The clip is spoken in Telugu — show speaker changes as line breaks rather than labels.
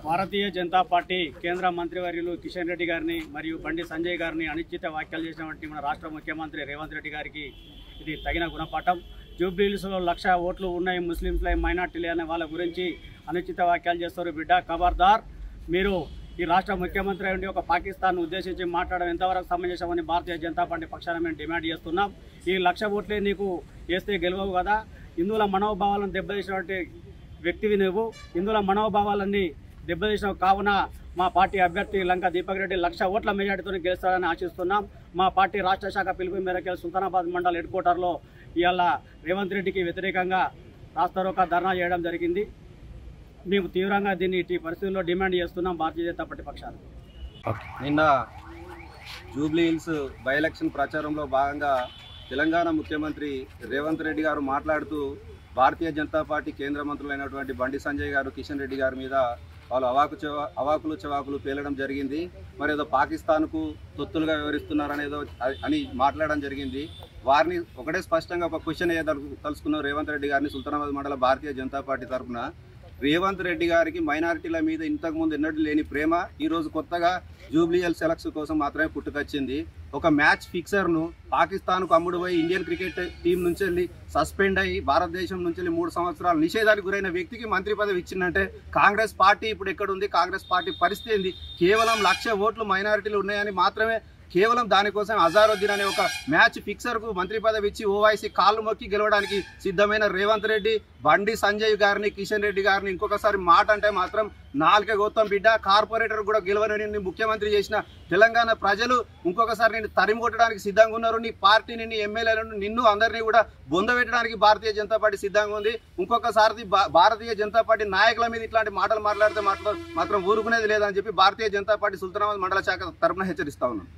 భారతీయ జనతా పార్టీ కేంద్ర మంత్రివర్యులు కిషన్ రెడ్డి గారిని మరియు బండి సంజయ్ గారిని అనుచిత వ్యాఖ్యలు చేసినటువంటి మన రాష్ట్ర ముఖ్యమంత్రి రేవంత్ రెడ్డి గారికి ఇది తగిన గుణపాఠం. జూబ్లీహిల్స్లో 1,00,000 ఓట్లు ఉన్నాయి, ముస్లింస్లై మైనార్టీలే అనే వాళ్ళ గురించి అనుచిత వ్యాఖ్యలు చేస్తారు. బిడ్డ ఖబర్దార్, మీరు ఈ రాష్ట్ర ముఖ్యమంత్రి ఉండి ఒక పాకిస్తాన్ ఉద్దేశించి మాట్లాడడం ఎంతవరకు సమంజసమని భారతీయ జనతా పార్టీ పక్షాన మేము డిమాండ్ చేస్తున్నాం. ఈ 1,00,000 ఓట్లే నీకు వేస్తే గెలవవు కదా. హిందువుల మనోభావాలను దెబ్బతీసినటువంటి వ్యక్తివి నువ్వు. హిందువుల మనోభావాలన్నీ దెబ్బతీసినావు. కావున మా పార్టీ అభ్యర్థి లంక దీపక్ రెడ్డి 1,00,000 ఓట్ల మెజార్టీతో గెలుస్తారని ఆశిస్తున్నాం. మా పార్టీ రాష్ట్ర శాఖ పిలుపు మేరకు సుల్తానాబాద్ మండల్ హెడ్ క్వార్టర్లో ఇవాళ రేవంత్ రెడ్డికి వ్యతిరేకంగా రాస్తారోకా ధర్నా చేయడం జరిగింది. మేము తీవ్రంగా దీన్ని ఈ పరిస్థితుల్లో డిమాండ్ చేస్తున్నాం భారతీయ జనతా పార్టీ పక్షాన.
నిన్న జూబ్లీహిల్స్ బై ఎలక్షన్ ప్రచారంలో భాగంగా తెలంగాణ ముఖ్యమంత్రి రేవంత్ రెడ్డి గారు మాట్లాడుతూ భారతీయ జనతా పార్టీ కేంద్ర మంత్రులైనటువంటి బండి సంజయ్ గారు, కిషన్ రెడ్డి గారి మీద వాళ్ళు అవాకులు చవాకులు పేలడం జరిగింది. మరి ఏదో పాకిస్తాన్కు తొత్తులుగా వివరిస్తున్నారనేదో అని మాట్లాడడం జరిగింది. వారిని ఒకటే స్పష్టంగా ఒక క్వశ్చన్ తలుసుకున్నాం రేవంత్ రెడ్డి గారిని. సుల్తానాబాద్ మండల భారతీయ జనతా పార్టీ తరఫున రేవంత్ రెడ్డి గారికి మైనారిటీల మీద ఇంతకుముందు ఎన్నడూ లేని ప్రేమ ఈరోజు కొత్తగా జూబ్లీహిల్స్ ఎలక్షన్ కోసం మాత్రమే పుట్టుకొచ్చింది. ఒక మ్యాచ్ ఫిక్సర్ను పాకిస్తాన్కు అమ్ముడు పోయి ఇండియన్ క్రికెట్ టీం నుంచి వెళ్ళి సస్పెండ్ అయ్యి భారతదేశం నుంచి వెళ్ళి 3 సంవత్సరాలు నిషేధానికి గురైన వ్యక్తికి మంత్రి పదవి ఇచ్చిందంటే కాంగ్రెస్ పార్టీ ఇప్పుడు ఎక్కడుంది? కాంగ్రెస్ పార్టీ పరిస్థితి ఏంది? కేవలం 1,00,000 ఓట్లు మైనారిటీలు ఉన్నాయని మాత్రమే కేవలం దానికోసం అజారుద్దీన్ అనే ఒక మ్యాచ్ ఫిక్సర్కు మంత్రి పదవి ఇచ్చి ఓవైసీ కాళ్ళు మొక్కి గెలవడానికి సిద్ధమైన రేవంత్ రెడ్డి, బండి సంజయ్ గారిని, కిషన్ రెడ్డి గారిని ఇంకొకసారి మాట అంటే మాత్రం నాలుక గౌతమ్ బిడ్డ. కార్పొరేటర్ కూడా గెలవని ముఖ్యమంత్రి చేసిన తెలంగాణ ప్రజలు ఇంకొకసారి నేను తరిమి కొట్టడానికి సిద్ధంగా ఉన్నారు. నీ పార్టీని, నీ ఎమ్మెల్యేలను, నిన్ను అందరినీ కూడా బొందబెట్టడానికి భారతీయ జనతా పార్టీ సిద్ధంగా ఉంది. ఇంకొకసారి భారతీయ జనతా పార్టీ నాయకుల మీద ఇట్లాంటి మాటలు మాట్లాడితే మాత్రం ఊరుకునేది లేదని చెప్పి భారతీయ జనతా పార్టీ సుల్తానాబాద్ మండల శాఖ తరఫున హెచ్చరిస్తా ఉన్నాం.